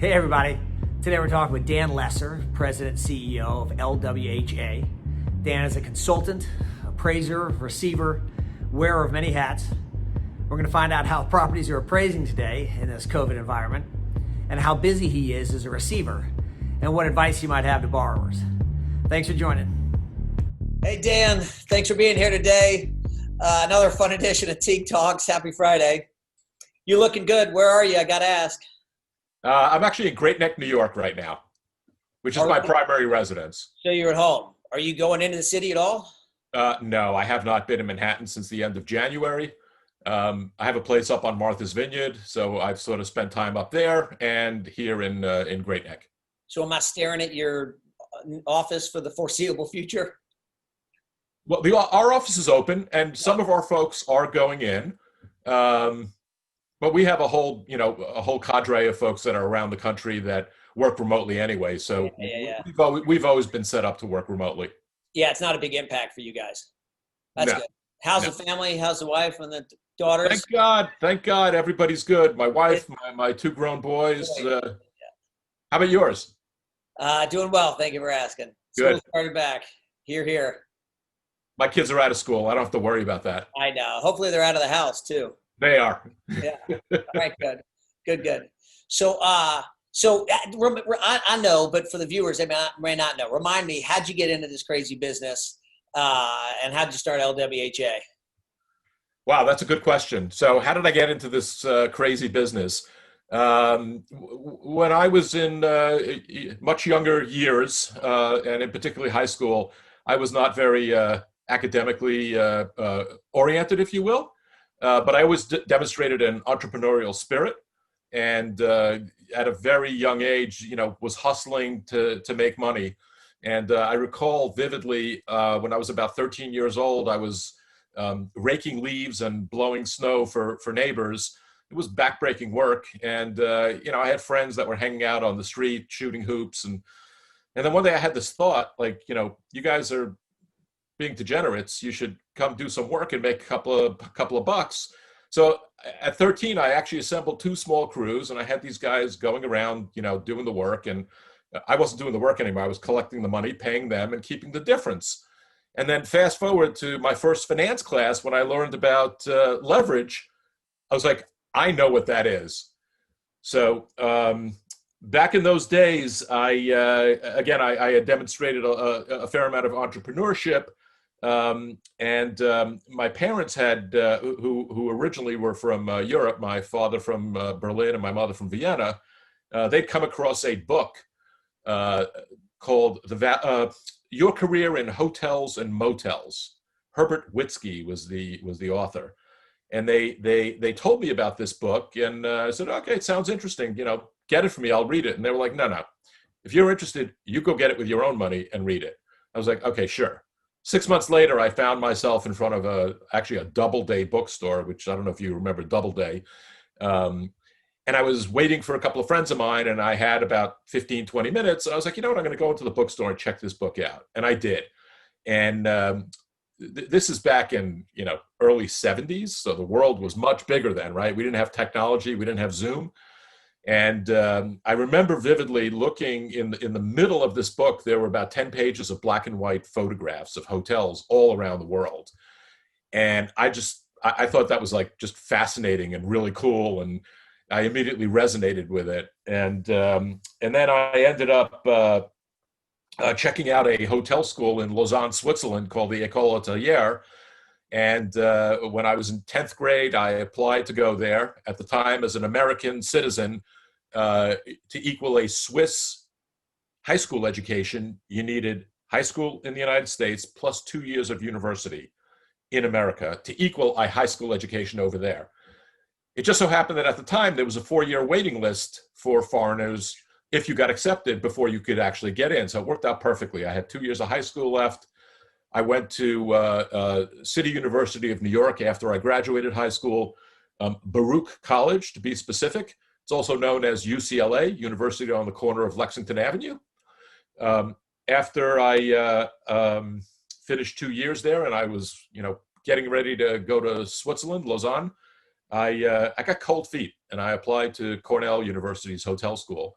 Hey everybody, today we're talking with Dan Lesser, President and CEO of LWHA. Dan is a consultant, appraiser, receiver, wearer of many hats. We're going to find out how properties are appraising today in this COVID environment and how busy he is as a receiver and what advice he might have to borrowers. Thanks for joining. Hey Dan, thanks for being here today. Another fun edition of Teague Talks. Happy Friday. You looking good. Where are you? I got to ask. I'm actually in Great Neck, New York right now, which is my primary residence. So you're at home. Are you going into the city at all? No, I have not been in Manhattan since the end of January. I have a place up on Martha's Vineyard, so I've sort of spent time up there and here in Great Neck. So am I staring at your office for the foreseeable future? Well, our office is open, and some of our folks are going in. But we have a whole cadre of folks that are around the country that work remotely anyway. So Yeah. we've always been set up to work remotely. Yeah, it's not a big impact for you guys. That's good. How's the family? How's the wife and the daughters? Thank God, everybody's good. My wife, my two grown boys. How about yours? Doing well. Thank you for asking. Good. School started back. Here. My kids are out of school. I don't have to worry about that. I know. Hopefully they're out of the house too. They are. Yeah. All right. Good. So, I know, but for the viewers, they may not know. Remind me, how'd you get into this crazy business, and how'd you start LWHA? Wow, that's a good question. So, how did I get into this crazy business? When I was in much younger years, and in particularly high school, I was not very academically oriented, if you will. But I always demonstrated an entrepreneurial spirit, and at a very young age, was hustling to make money. And I recall vividly when I was about 13 years old, I was raking leaves and blowing snow for neighbors. It was backbreaking work, and I had friends that were hanging out on the street shooting hoops, and then one day I had this thought, like, you guys are being degenerates. You should come do some work and make a couple of bucks. So at 13, I actually assembled two small crews, and I had these guys going around, doing the work. And I wasn't doing the work anymore. I was collecting the money, paying them, and keeping the difference. And then fast forward to my first finance class, when I learned about leverage, I was like, I know what that is. So back in those days, I had demonstrated a fair amount of entrepreneurship. And my parents had, who originally were from Europe, my father from Berlin and my mother from Vienna, they'd come across a book called Your Career in Hotels and Motels. Herbert Witzke was the author. And they told me about this book, and I said, okay, it sounds interesting, get it for me, I'll read it. And they were like, no, if you're interested, you go get it with your own money and read it. I was like, okay, sure. 6 months later, I found myself in front of actually a Doubleday bookstore, which I don't know if you remember Doubleday. And I was waiting for a couple of friends of mine, and I had about 15, 20 minutes. I was like, you know what, I'm going to go into the bookstore and check this book out. And I did. And this is back in, early 70s. So the world was much bigger then, right? We didn't have technology. We didn't have Zoom. And I remember vividly looking in the middle of this book, there were about 10 pages of black and white photographs of hotels all around the world. And I thought that was like just fascinating and really cool. And I immediately resonated with it. And then I ended up checking out a hotel school in Lausanne, Switzerland called the École Hôtelière. And when I was in 10th grade, I applied to go there. At the time, as an American citizen, to equal a Swiss high school education, you needed high school in the United States plus 2 years of university in America to equal a high school education over there. It just so happened that at the time, there was a 4-year waiting list for foreigners if you got accepted before you could actually get in. So it worked out perfectly. I had 2 years of high school left. I went to City University of New York after I graduated high school, Baruch College to be specific. It's also known as UCLA, University on the corner of Lexington Avenue. After I finished 2 years there, and I was, getting ready to go to Switzerland, Lausanne, I got cold feet, and I applied to Cornell University's hotel school.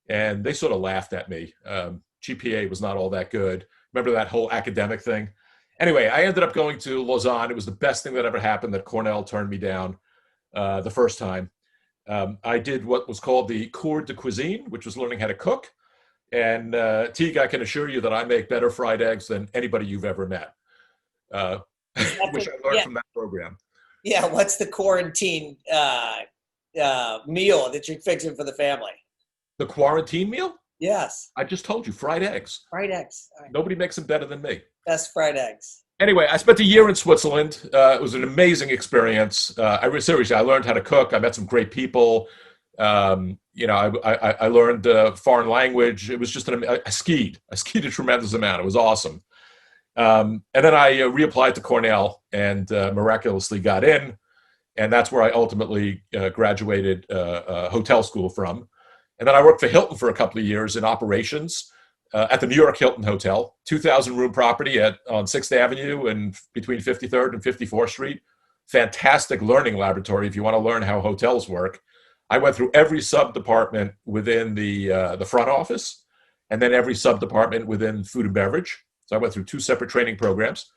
and they sort of laughed at me. GPA was not all that good. Remember that whole academic thing? Anyway, I ended up going to Lausanne. It was the best thing that ever happened that Cornell turned me down the first time. I did what was called the cours de cuisine, which was learning how to cook. And Teague, I can assure you that I make better fried eggs than anybody you've ever met, which I learned from that program. Yeah, what's the quarantine meal that you're fixing for the family? The quarantine meal? Yes. I just told you, fried eggs. Fried eggs. Right. Nobody makes them better than me. Best fried eggs. Anyway, I spent a year in Switzerland. It was an amazing experience. Seriously, I learned how to cook. I met some great people. I learned foreign language. It was just I skied. I skied a tremendous amount. It was awesome. And then I reapplied to Cornell and miraculously got in. And that's where I ultimately graduated hotel school from. And then I worked for Hilton for a couple of years in operations at the New York Hilton Hotel, 2,000 room property on 6th Avenue and between 53rd and 54th Street. Fantastic learning laboratory if you want to learn how hotels work. I went through every sub-department within the front office, and then every sub-department within food and beverage. So I went through 2 separate training programs.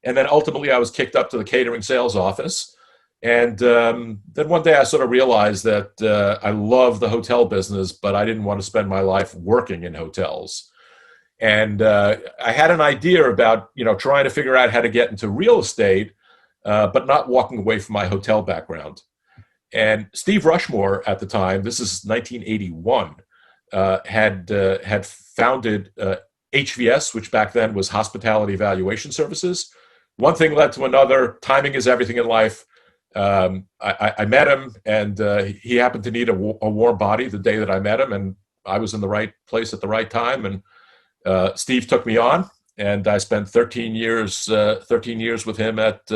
And then ultimately I was kicked up to the catering sales office. And then one day I sort of realized that I love the hotel business, but I didn't want to spend my life working in hotels. And I had an idea about, trying to figure out how to get into real estate, but not walking away from my hotel background. And Steve Rushmore at the time, this is 1981, had founded HVS, which back then was Hospitality Evaluation Services. One thing led to another. Timing is everything in life. I met him, and he happened to need a warm body the day that I met him, and I was in the right place at the right time. And Steve took me on, and I spent 13 years with him at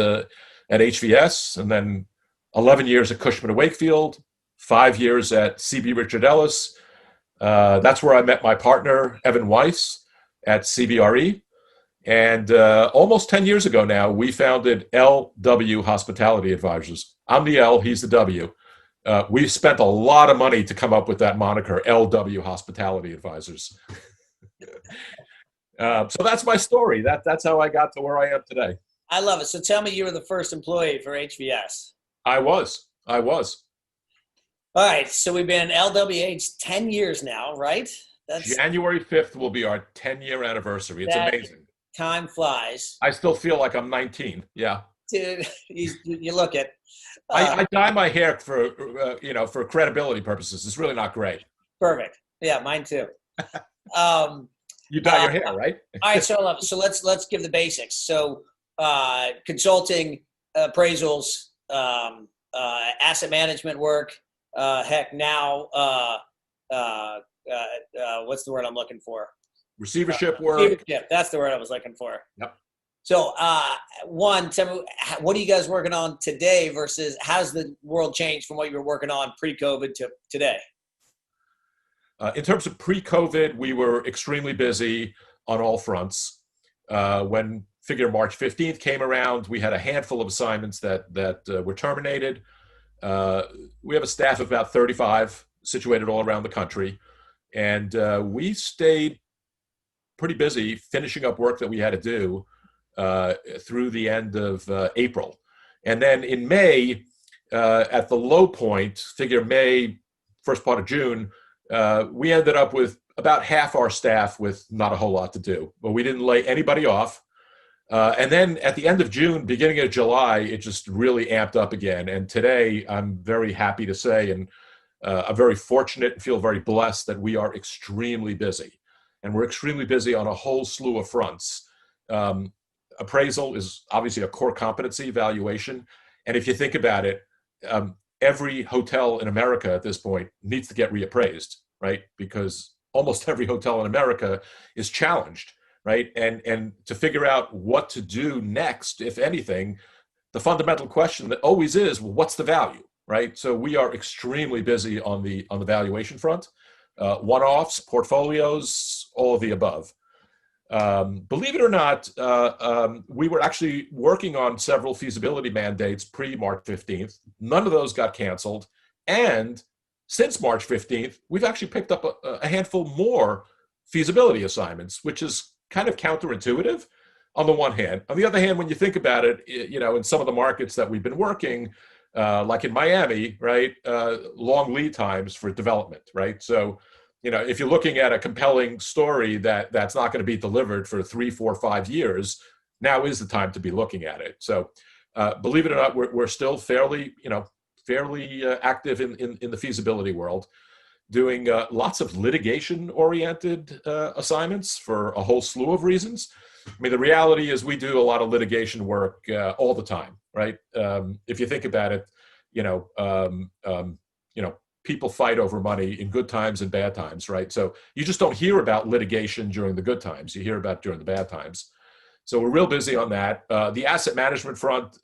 HVS, and then 11 years at Cushman & Wakefield, 5 years at CB Richard Ellis. That's where I met my partner, Evan Weiss, at CBRE. And almost 10 years ago now, we founded LW Hospitality Advisors. I'm the L, he's the W. We spent a lot of money to come up with that moniker, LW Hospitality Advisors. So that's my story. That's how I got to where I am today. I love it. So tell me, you were the first employee for HVS. I was. All right. So we've been LWH 10 years now, right? That's January 5th will be our 10-year anniversary. It's amazing. Time flies. I still feel like I'm 19. Yeah. Dude, you look at. I dye my hair for credibility purposes. It's really not great. Perfect. Yeah, mine too. You dye your hair, right? All right. So let's give the basics. So consulting, appraisals, asset management work. Heck, now what's the word I'm looking for? Receivership work. Receivership. That's the word I was looking for. Yep. So, tell me, what are you guys working on today versus how's the world changed from what you were working on pre-COVID to today? In terms of pre-COVID, we were extremely busy on all fronts. When March 15th came around, we had a handful of assignments that were terminated. We have a staff of about 35 situated all around the country. And we stayed pretty busy finishing up work that we had to do through the end of April. And then in May, at the low point, May, first part of June, we ended up with about half our staff with not a whole lot to do. But we didn't lay anybody off. And then at the end of June, beginning of July, it just really amped up again. And today, I'm very happy to say, and I'm very fortunate and feel very blessed that we are extremely busy. And we're extremely busy on a whole slew of fronts. Appraisal is obviously a core competency, valuation. And if you think about it, every hotel in America at this point needs to get reappraised, right? Because almost every hotel in America is challenged, right? And to figure out what to do next, if anything, the fundamental question that always is, well, what's the value, right? So we are extremely busy on the valuation front. One-offs, portfolios, all of the above. Believe it or not, we were actually working on several feasibility mandates pre-March 15th. None of those got canceled. And since March 15th, we've actually picked up a handful more feasibility assignments, which is kind of counterintuitive on the one hand. On the other hand, when you think about it, in some of the markets that we've been working, like in Miami, right, long lead times for development, right? So, if you're looking at a compelling story that's not going to be delivered for 3, 4, 5 years, now is the time to be looking at it. So, believe it or not, we're still fairly active in the feasibility world, doing lots of litigation-oriented assignments for a whole slew of reasons. I mean, the reality is we do a lot of litigation work all the time, right? If you think about it, people fight over money in good times and bad times, right? So you just don't hear about litigation during the good times. You hear about it during the bad times. So we're real busy on that. The asset management front,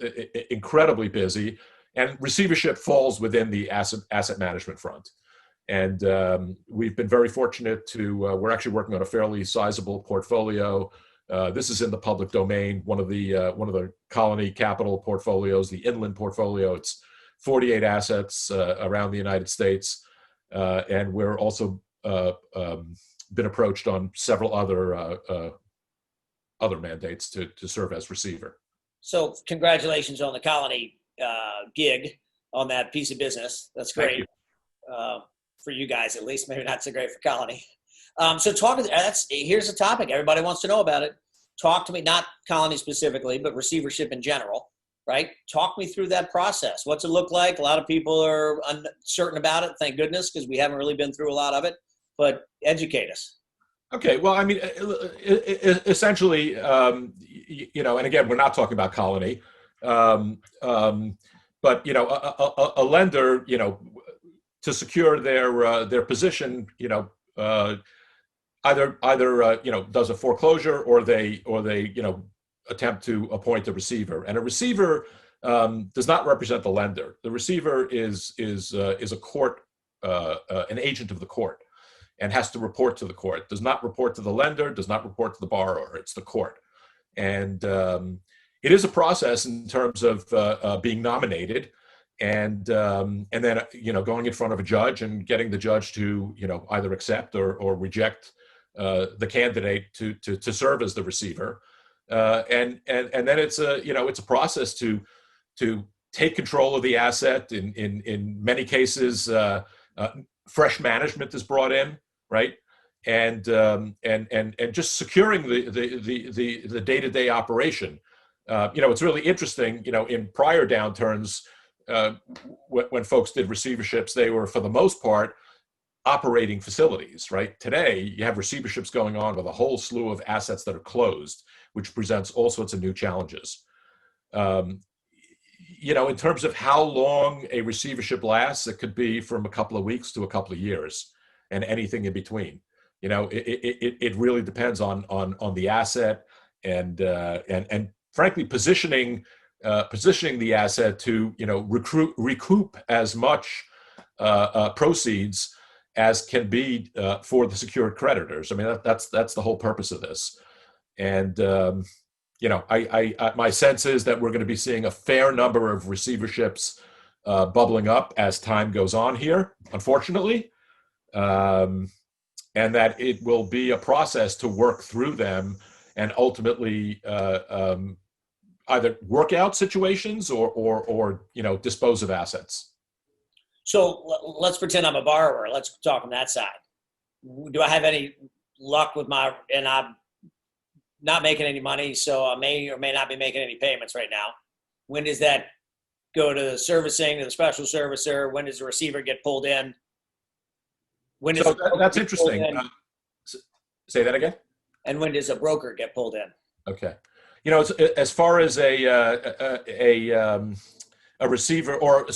incredibly busy, and receivership falls within the asset management front. And we've been very fortunate to, we're actually working on a fairly sizable portfolio. This is in the public domain, one of the Colony Capital portfolios, the Inland portfolio. It's 48 assets around the United States. And we're also been approached on several other mandates to serve as receiver. So congratulations on the Colony gig on that piece of business. That's great. For you guys, at least. Maybe not so great for Colony. So here's a topic everybody wants to know about it. Talk to me, not Colony specifically, but receivership in general, right? Talk me through that process. What's it look like? A lot of people are uncertain about it, thank goodness, because we haven't really been through a lot of it, but educate us. Okay, well, I mean, essentially, and again, we're not talking about Colony, but, a lender, to secure their position, either does a foreclosure or they attempt to appoint a receiver. And a receiver does not represent the lender. The receiver is a court, an agent of the court, and has to report to the court. Does not report to the lender. Does not report to the borrower. It's the court, and it is a process in terms of being nominated. And then going in front of a judge and getting the judge to either accept or reject the candidate to serve as the receiver, and then it's a process to take control of the asset. In many cases, fresh management is brought in, right, and just securing the day-to-day operation. It's really interesting. In prior downturns, when folks did receiverships, they were, for the most part, operating facilities, right? Today, you have receiverships going on with a whole slew of assets that are closed, which presents all sorts of new challenges. In terms of how long a receivership lasts, it could be from a couple of weeks to a couple of years, and anything in between. It really depends on the asset and frankly positioning the asset to recoup as much proceeds as can be for the secured creditors. I mean, that's the whole purpose of this. And my sense is that we're going to be seeing a fair number of receiverships bubbling up as time goes on here, unfortunately, and that it will be a process to work through them and ultimately either work out situations or dispose of assets. So let's pretend I'm a borrower. Let's talk on that side. Do I have any luck with and I'm not making any money, so I may or may not be making any payments right now. When does that go to the servicing, to the special servicer? When does the receiver get pulled in? That's interesting. Say that again? And when does a broker get pulled in? Okay. As far as a receiver or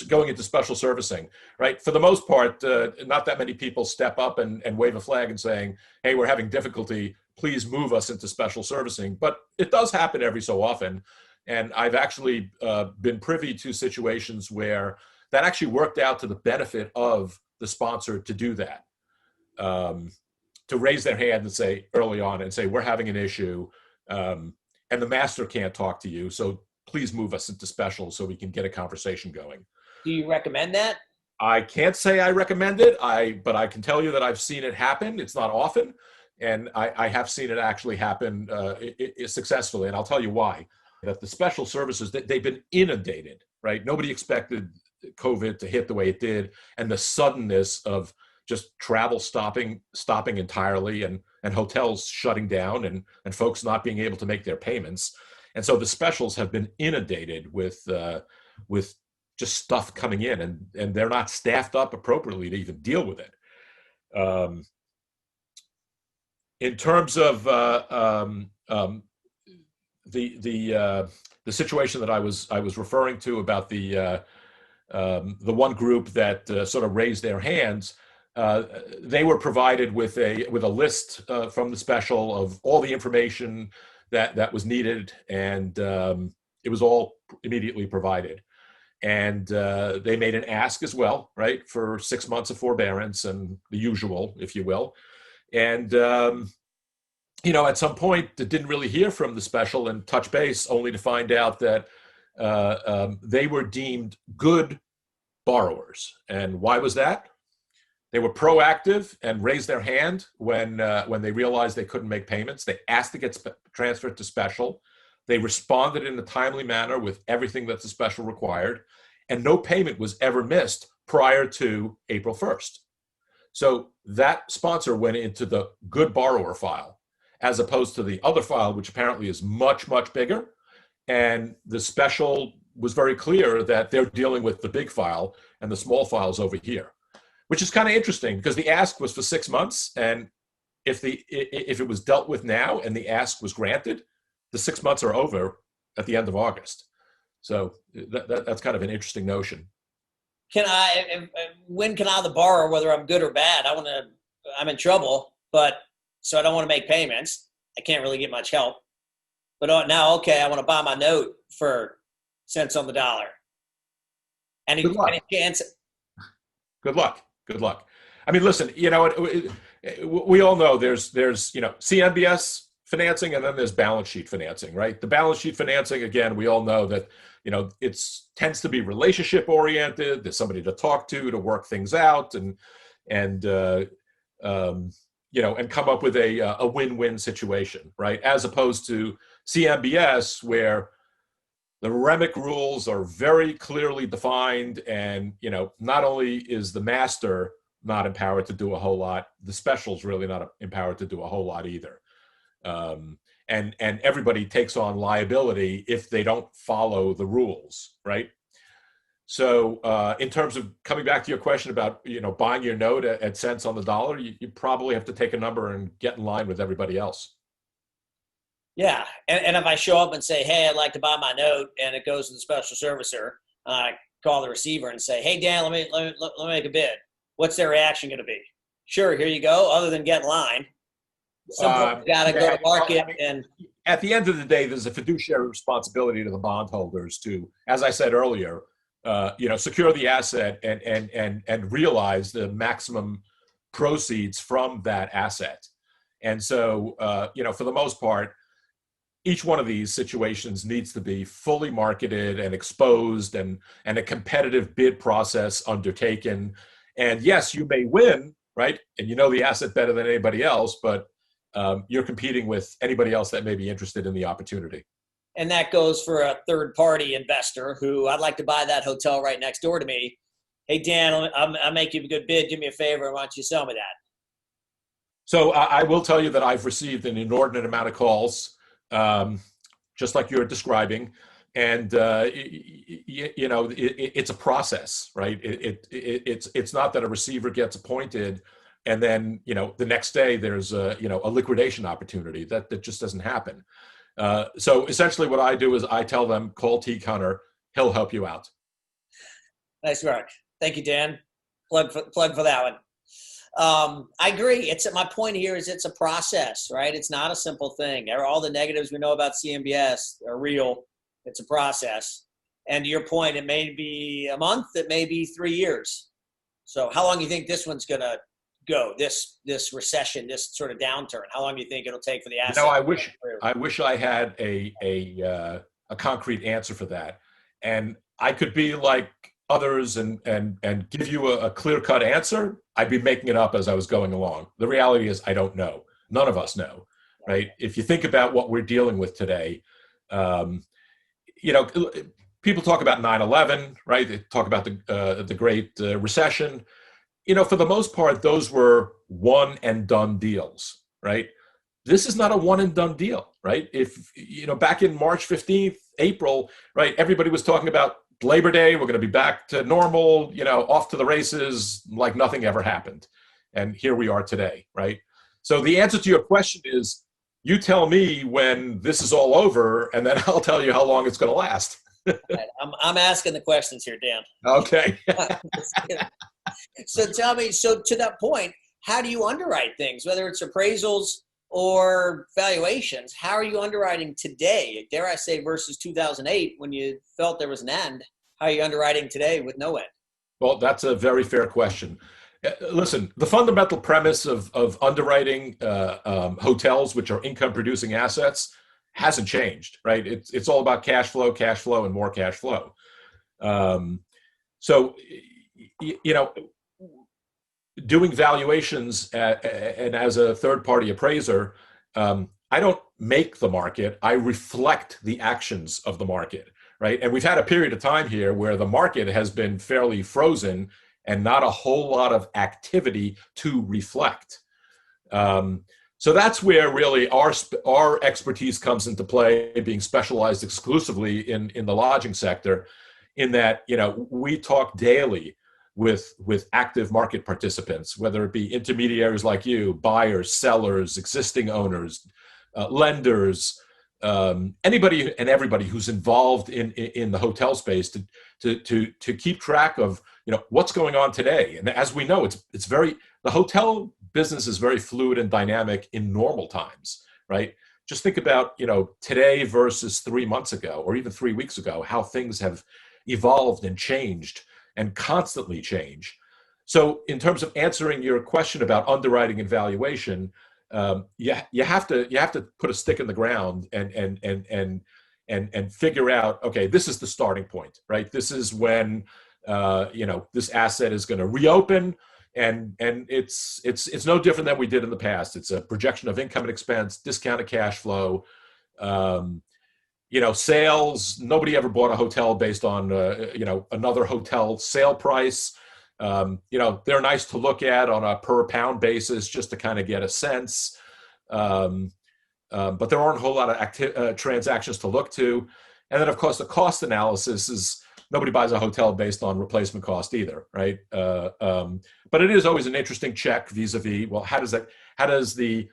going into special servicing, right? For the most part, not that many people step up and wave a flag and saying, hey, we're having difficulty, please move us into special servicing. But it does happen every so often. And I've actually been privy to situations where that actually worked out to the benefit of the sponsor to do that, to raise their hand and say early on and say, we're having an issue and the master can't talk to you. So please move us into special so we can get a conversation going. Do you recommend that? I can't say I recommend it, but I can tell you that I've seen it happen. It's not often, and I have seen it actually happen successfully, and I'll tell you why. That the special services, they've been inundated, right? Nobody expected COVID to hit the way it did, and the suddenness of just travel stopping entirely, and hotels shutting down, and folks not being able to make their payments. And so the specials have been inundated with just stuff coming in, and they're not staffed up appropriately to even deal with it. In terms of the situation that I was referring to about the one group that sort of raised their hands, they were provided with a list from the special of all the information that was needed, and it was all immediately provided. And they made an ask as well, right, for 6 months of forbearance and the usual, if you will. And at some point, it didn't really hear from the special and touch base, only to find out that they were deemed good borrowers. And why was that? They were proactive and raised their hand when they realized they couldn't make payments. They asked to get transferred to special. They responded in a timely manner with everything that the special required, and no payment was ever missed prior to April 1st. So that sponsor went into the good borrower file, as opposed to the other file, which apparently is much, much bigger. And the special was very clear that they're dealing with the big file, and the small file is over here, which is kind of interesting because the ask was for 6 months. And if it was dealt with now and the ask was granted, the 6 months are over at the end of August. So that's kind of an interesting notion. When can I, the borrower, whether I'm good or bad, I'm in trouble, so I don't want to make payments. I can't really get much help. But now, okay, I want to buy my note for cents on the dollar. Any chance? Good luck. Good luck. I mean, listen, we all know there's CMBS financing, and then there's balance sheet financing, right? The balance sheet financing, again, we all know that, it tends to be relationship oriented. There's somebody to talk to work things out, and come up with a win-win situation, right? As opposed to CMBS, where the REMIC rules are very clearly defined, and not only is the master not empowered to do a whole lot, the special's really not empowered to do a whole lot either. And everybody takes on liability if they don't follow the rules, right? So in terms of coming back to your question about buying your note at cents on the dollar, you probably have to take a number and get in line with everybody else. Yeah, and if I show up and say, hey, I'd like to buy my note, and it goes to the special servicer, I call the receiver and say, hey, Dan, let me make a bid. What's their reaction going to be? Sure, here you go. Other than get in line, someone's got to go to market. And at the end of the day, there's a fiduciary responsibility to the bondholders to, as I said earlier, secure the asset and realize the maximum proceeds from that asset. And so, for the most part, each one of these situations needs to be fully marketed and exposed, and a competitive bid process undertaken. And yes, you may win, right? And the asset better than anybody else, but you're competing with anybody else that may be interested in the opportunity. And that goes for a third-party investor who, I'd like to buy that hotel right next door to me. Hey, Dan, I'll make you a good bid. Do me a favor. Why don't you sell me that? So I will tell you that I've received an inordinate amount of calls, just like you're describing. And, it's a process, right? It's not that a receiver gets appointed and then, the next day there's a liquidation opportunity. That just doesn't happen. So essentially what I do is I tell them, call Teague Hunter. He'll help you out. Nice work. Thank you, Dan. Plug for that one. I agree. My point here is it's a process, right? It's not a simple thing. All the negatives we know about CMBS are real. It's a process. And to your point, it may be a month, it may be 3 years. So how long do you think this one's going to go, this recession, this sort of downturn? How long do you think it'll take for the asset? I wish I had a concrete answer for that. And I could be like others and give you a clear-cut answer, I'd be making it up as I was going along. The reality is I don't know. None of us know, right? If you think about what we're dealing with today, you know, people talk about 9/11, right? They talk about the Great Recession. You know, for the most part, those were one and done deals, right? This is not a one and done deal, right? If, you know, back in March 15th, April, right, everybody was talking about Labor Day, we're going to be back to normal, you know, off to the races, like nothing ever happened. And here we are today, right? So the answer to your question is, you tell me when this is all over, and then I'll tell you how long it's going to last. Right. I'm asking the questions here, Dan. Okay. So tell me, so to that point, how do you underwrite things, whether it's appraisals or valuations? How are you underwriting today, dare I say, versus 2008 when you felt there was an end? How are you underwriting today with no end? Well, that's a very fair question. Listen, the fundamental premise of underwriting hotels, which are income-producing assets, hasn't changed, right? It's all about cash flow, and more cash flow. So, you know, doing valuations and as a third-party appraiser, I don't make the market. I reflect the actions of the market, right? And we've had a period of time here where the market has been fairly frozen and not a whole lot of activity to reflect. So that's where really our expertise comes into play, being specialized exclusively in the lodging sector, in that, you know, we talk daily with active market participants, whether it be intermediaries like you, buyers, sellers, existing owners, lenders, anybody and everybody who's involved in the hotel space to keep track of, you know, what's going on today. And as we know, the hotel business is very fluid and dynamic in normal times, right? Just think about, you know, today versus 3 months ago, or even 3 weeks ago, how things have evolved and changed and constantly change. So in terms of answering your question about underwriting and valuation, you have to put a stick in the ground and figure out, okay, this is the starting point, right? This is when you know, this asset is going to reopen, and it's no different than we did in the past. It's a projection of income and expense, discounted cash flow. You know, sales, nobody ever bought a hotel based on, you know, another hotel sale price. You know, they're nice to look at on a per pound basis just to kind of get a sense. But there aren't a whole lot of transactions to look to. And then, of course, the cost analysis is, nobody buys a hotel based on replacement cost either, right? But it is always an interesting check vis-a-vis, well, how does the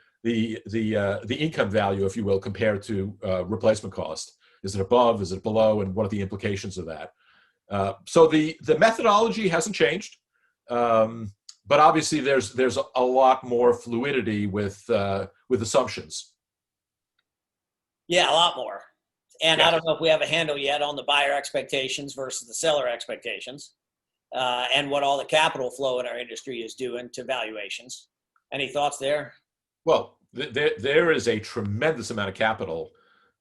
income value, if you will, compare to replacement cost? Is it above? Is it below? And what are the implications of that? So the methodology hasn't changed, but obviously there's a lot more fluidity with assumptions. Yeah, a lot more. And Yeah. I don't know if we have a handle yet on the buyer expectations versus the seller expectations, and what all the capital flow in our industry is doing to valuations. Any thoughts there? Well, there is a tremendous amount of capital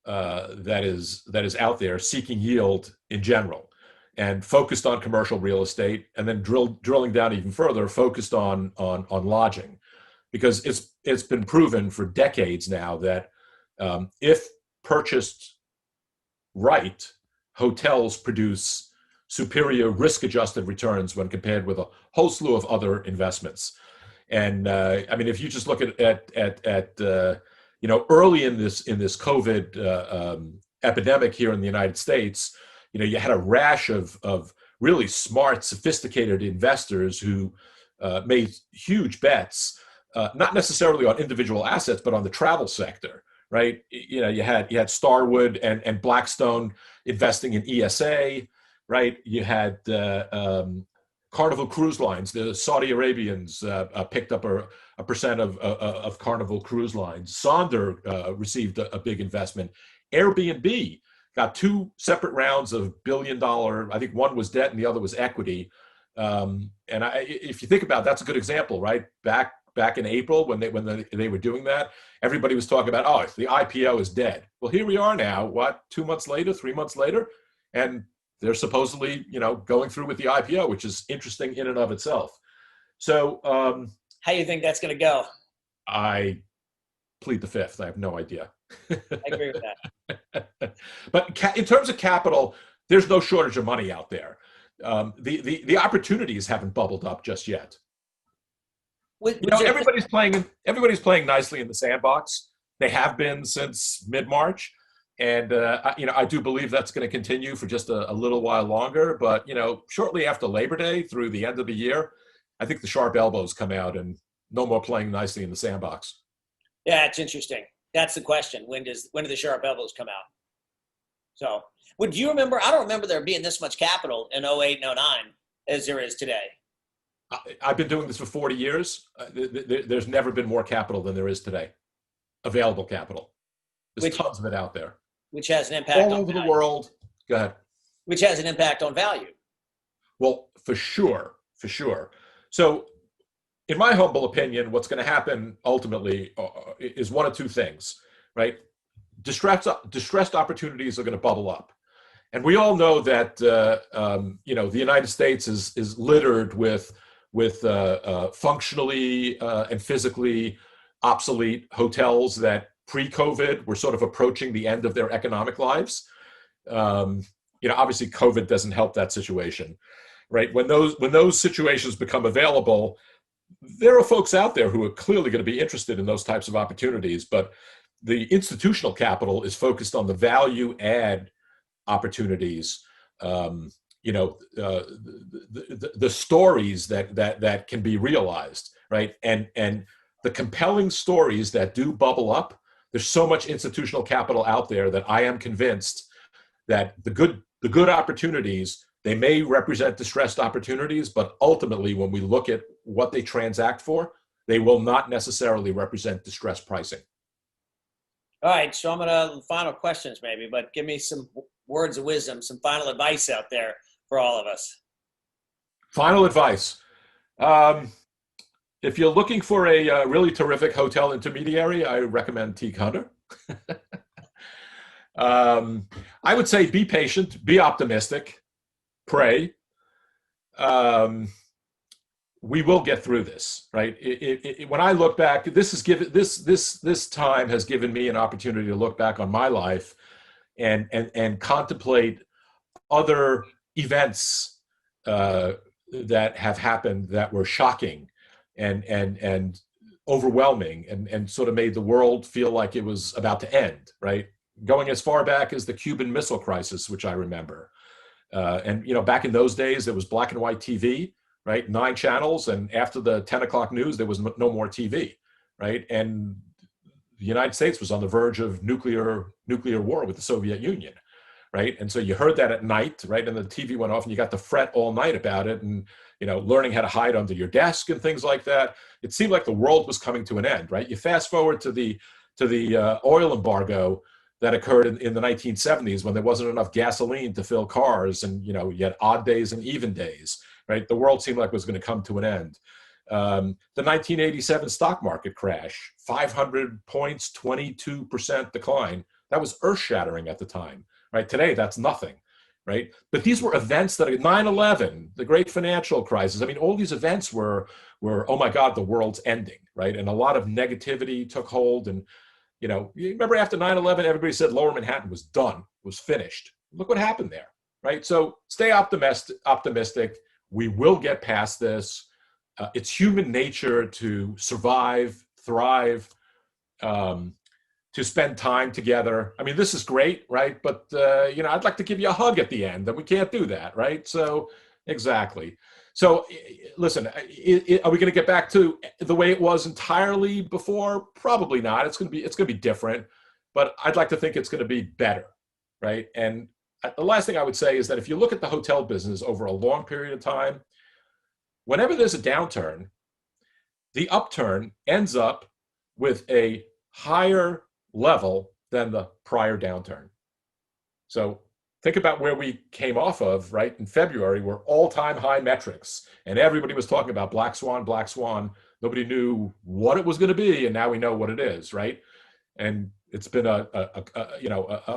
that is out there seeking yield in general, and focused on commercial real estate, and then drilling down even further, focused on lodging, because it's been proven for decades now that if purchased right, hotels produce superior risk-adjusted returns when compared with a whole slew of other investments. And I mean, if you just look at you know, early in this COVID epidemic here in the United States, you know, you had a rash of really smart, sophisticated investors who made huge bets, not necessarily on individual assets, but on the travel sector, right? You know, you had Starwood and Blackstone investing in ESA, right? You had Carnival Cruise Lines, the Saudi Arabians picked up a percent of Carnival Cruise Lines. Sonder received a big investment. Airbnb got 2 separate rounds of $1 billion. I think one was debt and the other was equity. And if you think about it, that's a good example, right? Back in April when they were doing that, everybody was talking about, oh, the IPO is dead. Well, here we are now, 2 months later, 3 months later, and they're supposedly, going through with the IPO, which is interesting in and of itself. So how do you think that's going to go? I plead the fifth. I have no idea. I agree with that. But in terms of capital, there's no shortage of money out there. The opportunities haven't bubbled up just yet. Everybody's playing nicely in the sandbox. They have been since mid-March. And, I do believe that's going to continue for just a little while longer. But, shortly after Labor Day through the end of the year, I think the sharp elbows come out and no more playing nicely in the sandbox. Yeah, it's interesting. That's the question. When do the sharp elbows come out? So, would you remember? I don't remember there being this much capital in 08 and 09 as there is today. I've been doing this for 40 years. There's never been more capital than there is today. Available capital. There's tons of it out there. Which has an impact all over the world. Go ahead. Which has an impact on value. Well, for sure. So, in my humble opinion, what's going to happen ultimately is one of two things, right? Distressed opportunities are going to bubble up. And we all know that, the United States is littered with functionally and physically obsolete hotels that pre-COVID were sort of approaching the end of their economic lives. Obviously COVID doesn't help that situation, right? When those situations become available, there are folks out there who are clearly going to be interested in those types of opportunities, but the institutional capital is focused on the value add opportunities, the stories that can be realized, right? And the compelling stories that do bubble up. There's so much institutional capital out there that I am convinced that the good opportunities, they may represent distressed opportunities, but ultimately when we look at what they transact for, they will not necessarily represent distressed pricing. All right, so I'm going to final questions maybe, but give me some words of wisdom, some final advice out there for all of us. Final advice. If you're looking for a really terrific hotel intermediary, I recommend Teague Hunter. I would say be patient, be optimistic, pray. We will get through this, right? When I look back, this time has given me an opportunity to look back on my life and contemplate other events that have happened that were shocking and overwhelming and sort of made the world feel like it was about to end, right? Going as far back as the Cuban Missile Crisis, which I remember. Back in those days, there was black and white TV, right? 9 channels. And after the 10 o'clock news, there was no more TV, right? And the United States was on the verge of nuclear war with the Soviet Union, right? And so you heard that at night, right? And the TV went off and you got to fret all night about it and, learning how to hide under your desk and things like that. It seemed like the world was coming to an end, right? You fast forward to the oil embargo that occurred in the 1970s when there wasn't enough gasoline to fill cars and, you had odd days and even days, right? The world seemed like it was going to come to an end. The 1987 stock market crash, 500 points, 22% decline. That was earth-shattering at the time, right? Today, that's nothing, right? But these were events that 9/11, the great financial crisis. I mean, all these events were, oh my God, the world's ending, right? And a lot of negativity took hold. And, you remember after 9/11, everybody said Lower Manhattan was done, was finished. Look what happened there, right? So stay optimistic. We will get past this. It's human nature to survive, thrive, to spend time together. I mean, this is great, right? But, I'd like to give you a hug at the end, and we can't do that, right? So, exactly. So, listen, are we going to get back to the way it was entirely before? Probably not. It's going to be different, but I'd like to think it's going to be better, right? And the last thing I would say is that if you look at the hotel business over a long period of time, whenever there's a downturn, the upturn ends up with a higher level than the prior downturn. So think about where we came off of, right? In February, were all-time high metrics, and everybody was talking about black swan, black swan. Nobody knew what it was going to be, and now we know what it is, right? And it's been a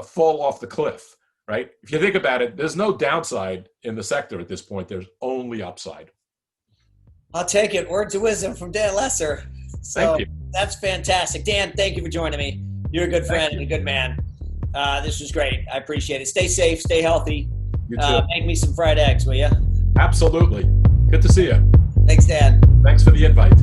fall off the cliff, right? If you think about it, there's no downside in the sector at this point. There's only upside. I'll take it. Words of wisdom from Dan Lesser. So Thank you. that's fantastic. Dan, thank you for joining me. You're a good friend and a good man. This was great. I appreciate it. Stay safe. Stay healthy. You too. Make me some fried eggs, will you? Absolutely. Good to see you. Thanks, Dan. Thanks for the invite.